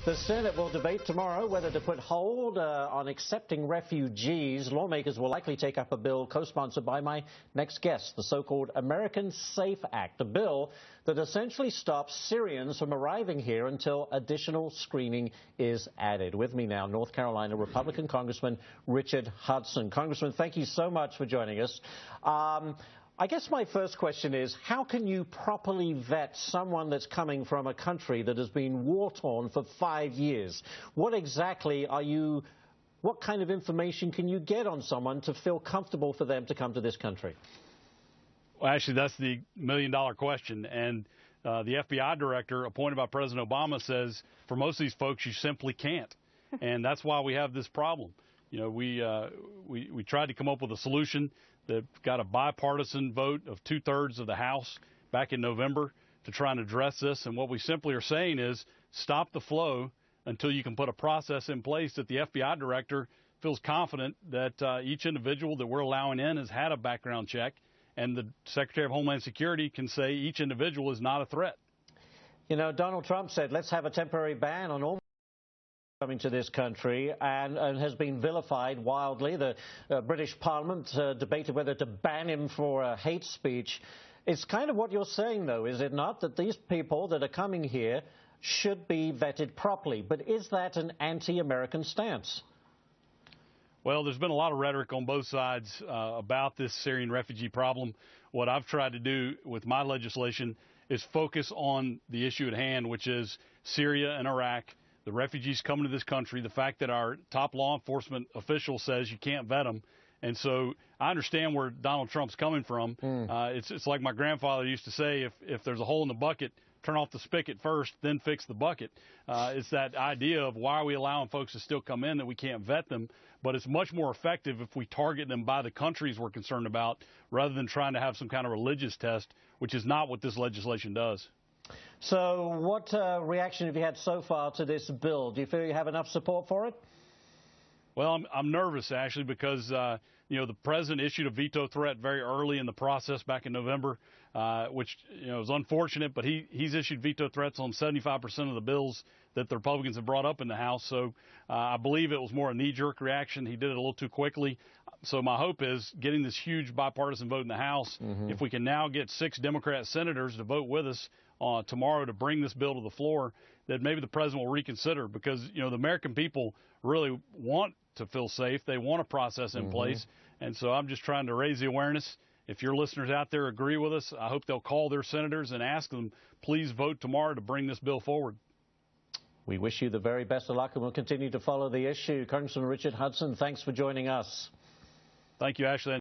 The Senate will debate tomorrow whether to put hold on accepting refugees. Lawmakers will likely take up a bill co-sponsored by my next guest, the so-called American Safe Act, a bill that essentially stops Syrians from arriving here until additional screening is added. With me now, North Carolina Republican Congressman Richard Hudson. Congressman, thank you so much for joining us. I guess my first question is, how can you properly vet someone that's coming from a country that has been war-torn for 5 years? What kind of information can you get on someone to feel comfortable for them to come to this country? Well, actually, that's the million-dollar question. And the FBI director appointed by President Obama says, for most of these folks, you simply can't. And that's why we have this problem. You know, we tried to come up with a solution that got a bipartisan vote of 2/3 of the House back in November to try and address this. And what we simply are saying is stop the flow until you can put a process in place that the FBI director feels confident that each individual that we're allowing in has had a background check, and the Secretary of Homeland Security can say each individual is not a threat. You know, Donald Trump said, let's have a temporary ban on all coming to this country, and has been vilified wildly. The British Parliament debated whether to ban him for hate speech. It's kind of what you're saying, though, is it not, that these people that are coming here should be vetted properly? But is that an anti-American stance? Well, there's been a lot of rhetoric on both sides about this Syrian refugee problem. What I've tried to do with my legislation is focus on the issue at hand, which is Syria and Iraq. The refugees coming to this country, the fact that our top law enforcement official says you can't vet them. And so I understand where Donald Trump's coming from. It's like my grandfather used to say, if there's a hole in the bucket, turn off the spigot first, then fix the bucket. It's that idea of why are we allowing folks to still come in that we can't vet them. But it's much more effective if we target them by the countries we're concerned about rather than trying to have some kind of religious test, which is not what this legislation does. So what reaction have you had so far to this bill? Do you feel you have enough support for it? Well, I'm nervous, actually, because, you know, the president issued a veto threat very early in the process back in November, which, you know, is unfortunate. But he's issued veto threats on 75% of the bills that the Republicans have brought up in the House. So I believe it was more a knee-jerk reaction. He did it a little too quickly. So my hope is getting this huge bipartisan vote in the House. If we can now get 6 Democrat senators to vote with us tomorrow to bring this bill to the floor, that maybe the president will reconsider, because, you know, the American people really want to feel safe. They want a process in place. And so I'm just trying to raise the awareness. If your listeners out there agree with us, I hope they'll call their senators and ask them, please vote tomorrow to bring this bill forward. We wish you the very best of luck, and we'll continue to follow the issue. Congressman Richard Hudson, thanks for joining us. Thank you, Ashley.